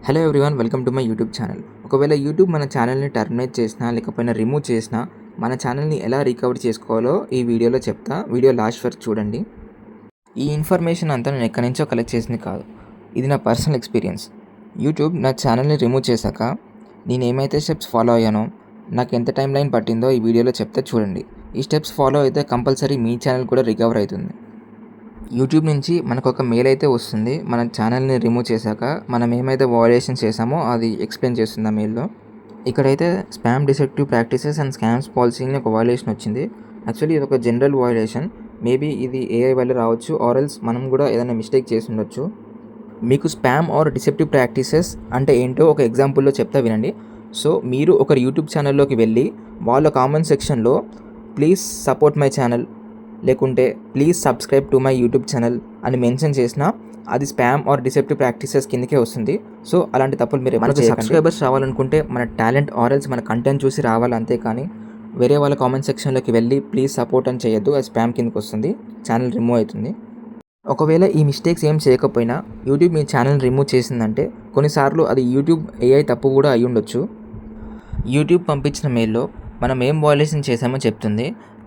Hello everyone, welcome to my YouTube channel. ఒకవేళ YouTube మన ఛానల్ని టర్మినేట్ చేసినా లేకపోయినా రిమూవ్ చేసినా మన ఛానల్ని ఎలా రికవర్ చేసుకోవాలో ఈ వీడియోలో చెప్తా. వీడియో లాస్ట్ వరకు చూడండి. ఈ ఇన్ఫర్మేషన్ అంతా నేను ఎక్కడి నుంచో కలెక్ట్ చేసింది కాదు, ఇది నా పర్సనల్ ఎక్స్పీరియన్స్. యూట్యూబ్ నా ఛానల్ని రిమూవ్ చేశాక నేను ఏమైతే స్టెప్స్ ఫాలో అయ్యానో, నాకు ఎంత టైం లైన్ పట్టిందో ఈ వీడియోలో చెప్తే చూడండి. ఈ స్టెప్స్ ఫాలో అయితే కంపల్సరీ మీ ఛానల్ కూడా రికవర్ అవుతుంది. యూట్యూబ్ నుంచి మనకు ఒక మెయిల్ అయితే వస్తుంది. మన ఛానల్ని రిమూవ్ చేశాక మనం ఏమైతే వయలేషన్స్ చేసామో అది ఎక్స్ప్లెయిన్ చేస్తుంది ఆ మెయిల్లో. ఇక్కడైతే spam deceptive practices and scams పాలసీని ఒక వయలేషన్ వచ్చింది. యాక్చువల్లీ ఇది ఒక జనరల్ వయలేషన్. మేబీ ఇది ఏఐ వల్ల రావచ్చు, ఆర్ ఎల్స్ మనం కూడా ఏదైనా మిస్టేక్ చేసి ఉండొచ్చు. మీకు స్పామ్ ఆర్ డిసెప్టివ్ ప్రాక్టీసెస్ అంటే ఏంటో ఒక ఎగ్జాంపుల్లో చెప్తా వినండి. సో మీరు ఒక యూట్యూబ్ ఛానల్లోకి వెళ్ళి వాళ్ళ కామెంట్ సెక్షన్లో ప్లీజ్ సపోర్ట్ మై ఛానల్ లేకుంటే please subscribe to my YouTube channel అని మెన్షన్ చేసినా అది స్పామ్ ఆర్ డిసెప్టివ్ ప్రాక్టీసెస్ కిందకే వస్తుంది. సో అలాంటి తప్పులు మీరు మనకు సబ్స్క్రైబర్స్ రావాలనుకుంటే మన టాలెంట్ ఆర్ ఎల్స్ మన కంటెంట్ చూసి రావాలి, అంతేకాని వేరే వాళ్ళ కామెంట్ సెక్షన్లోకి వెళ్ళి ప్లీజ్ సపోర్ట్ అని చేయొద్దు. అది స్పామ్ కిందకి వస్తుంది, ఛానల్ రిమూవ్ అవుతుంది. ఒకవేళ ఈ మిస్టేక్స్ ఏం చేయకపోయినా యూట్యూబ్ మీ ఛానల్ రిమూవ్ చేసిందంటే కొన్నిసార్లు అది యూట్యూబ్ ఏఐ తప్పు కూడా అయి ఉండొచ్చు. యూట్యూబ్ పంపించిన మెయిల్లో మనం ఏం వయలేషన్ చేసామో చెప్తుంది,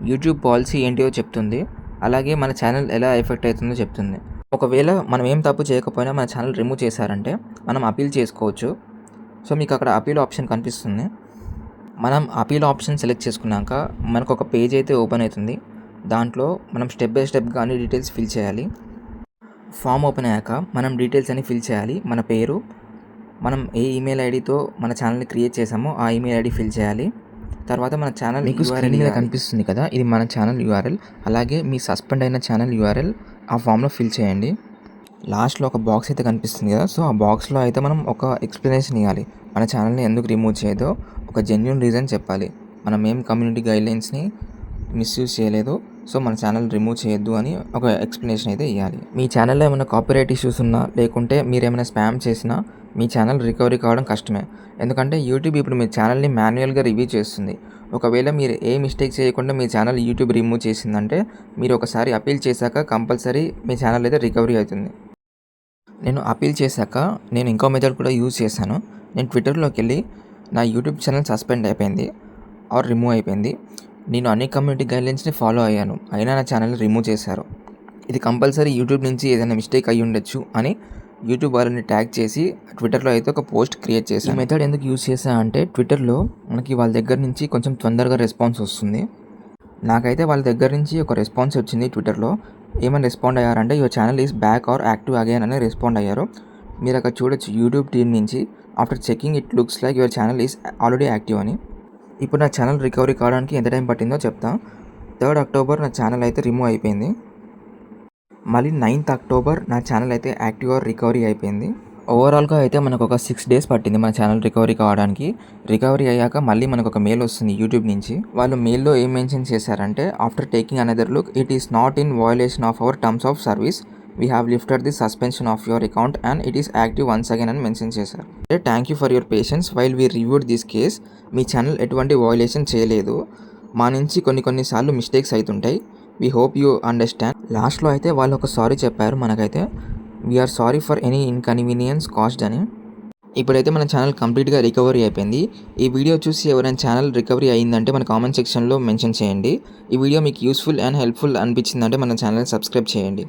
యూట్యూబ్ పాలసీ ఏంటో చెప్తుంది, అలాగే మన ఛానల్ ఎలా ఎఫెక్ట్ అవుతుందో చెప్తుంది. ఒకవేళ మనం ఏం తప్పు చేయకపోయినా మన ఛానల్ రిమూవ్ చేశారంటే మనం అపీల్ చేసుకోవచ్చు. సో మీకు అక్కడ అపీల్ ఆప్షన్ కనిపిస్తుంది. మనం అపీల్ ఆప్షన్ సెలెక్ట్ చేసుకున్నాక మనకు ఒక పేజ్ అయితే ఓపెన్ అవుతుంది. దాంట్లో మనం స్టెప్ బై స్టెప్గా అన్ని డీటెయిల్స్ ఫిల్ చేయాలి. ఫామ్ ఓపెన్ అయ్యాక మనం డీటెయిల్స్ అన్ని ఫిల్ చేయాలి. మన పేరు, మనం ఏ ఈమెయిల్ ఐడితో మన ఛానల్ని క్రియేట్ చేసామో ఆ ఈమెయిల్ ఐడి ఫిల్ చేయాలి. తర్వాత మన ఛానల్ మీకు స్క్రీన్ మీద కనిపిస్తుంది కదా, ఇది మన ఛానల్ యూఆర్ఎల్. అలాగే మీ సస్పెండ్ అయిన ఛానల్ యూఆర్ఎల్ ఆ ఫామ్లో ఫిల్ చేయండి. లాస్ట్లో ఒక బాక్స్ అయితే కనిపిస్తుంది కదా, సో ఆ బాక్స్లో అయితే మనం ఒక ఎక్స్ప్లెనేషన్ ఇవ్వాలి. మన ఛానల్ని ఎందుకు రిమూవ్ చేయదో ఒక జెన్యూన్ రీజన్ చెప్పాలి. మనం ఏం కమ్యూనిటీ గైడ్లైన్స్ని మిస్యూజ్ చేయలేదు, సో మన ఛానల్ రిమూవ్ చేయొద్దు అని ఒక ఎక్స్ప్లెనేషన్ అయితే ఇవ్వాలి. మీ ఛానల్లో ఏమైనా కాపీరైట్ ఇష్యూస్ ఉన్నా లేకుంటే మీరు ఏమైనా స్పామ్ చేసినా మీ ఛానల్ రికవరీ కావడం కష్టమే. ఎందుకంటే యూట్యూబ్ ఇప్పుడు మీ ఛానల్ని మాన్యువల్గా రివ్యూ చేస్తుంది. ఒకవేళ మీరు ఏ మిస్టేక్ చేయకుండా మీ ఛానల్ యూట్యూబ్ రిమూవ్ చేసిందంటే మీరు ఒకసారి అపీల్ చేశాక కంపల్సరీ మీ ఛానల్ అయితే రికవరీ అవుతుంది. నేను అపీల్ చేశాక నేను ఇంకో మెథడ్ కూడా యూజ్ చేశాను. నేను ట్విట్టర్లోకి వెళ్ళి నా యూట్యూబ్ ఛానల్ సస్పెండ్ అయిపోయింది ఆర్ రిమూవ్ అయిపోయింది, నేను అన్ని కమ్యూనిటీ గైడ్లైన్స్ని ఫాలో అయ్యాను, అయినా నా ఛానల్ రిమూవ్ చేశారు, ఇది కంపల్సరీ యూట్యూబ్ నుంచి ఏదైనా మిస్టేక్ అయ్యి ఉండొచ్చు అని యూట్యూబ్ వాళ్ళని ట్యాగ్ చేసి ట్విట్టర్లో అయితే ఒక పోస్ట్ క్రియేట్ చేశాను. ఈ మెథడ్ ఎందుకు యూజ్ చేశా అంటే ట్విట్టర్లో మనకి వాళ్ళ దగ్గర నుంచి కొంచెం తొందరగా రెస్పాన్స్ వస్తుంది. నాకైతే వాళ్ళ దగ్గర నుంచి ఒక రెస్పాన్స్ వచ్చింది. ట్విట్టర్లో ఏమైనా రెస్పాండ్ అయ్యారంటే your channel is back or active again అని రెస్పాండ్ అయ్యారు. మీరు అక్కడ చూడొచ్చు యూట్యూబ్ టీమ్ నుంచి after checking it looks like your channel is already active అని. ఇప్పుడు నా ఛానల్ రికవరీ కావడానికి ఎంత టైం పట్టిందో చెప్తా. 3rd అక్టోబర్ నా ఛానల్ అయితే రిమూవ్ అయిపోయింది. మళ్ళీ 9th అక్టోబర్ నా ఛానల్ అయితే యాక్టివ్ ఆర్ రికవరీ అయిపోయింది. ఓవరాల్గా అయితే మనకు ఒక 6 days పట్టింది మన ఛానల్ రికవరీ కావడానికి. రికవరీ అయ్యాక మళ్ళీ మనకు ఒక మెయిల్ వస్తుంది యూట్యూబ్ నుంచి. వాళ్ళు మెయిల్లో ఏం మెన్షన్ చేశారంటే after taking another look it is not in violation of our terms of service, we have lifted the suspension of your account and it is active once again అని mention చేశారు. Thank you for your patience while we reviewed this case. Me channel ఎటువంటి violation చేయలేదు, మా నుంచి కొన్నిసార్లు mistakes అవుతుంటాయి, we hope you understand. లాస్ట్లో అయితే వాళ్ళు ఒక సారీ చెప్పారు మనకైతే, we are sorry for any inconvenience caused అని. ఇప్పుడైతే మన ఛానల్ కంప్లీట్గా రికవరీ అయిపోయింది. ఈ వీడియో చూసి ఎవరైనా ఛానల్ రికవరీ అయ్యిందంటే మన కామెంట్ సెక్షన్లో మెన్షన్ చేయండి. ఈ వీడియో మీకు యూస్ఫుల్ అండ్ హెల్ప్ఫుల్ అనిపించిందంటే మన ఛానల్ సబ్స్క్రైబ్ చేయండి.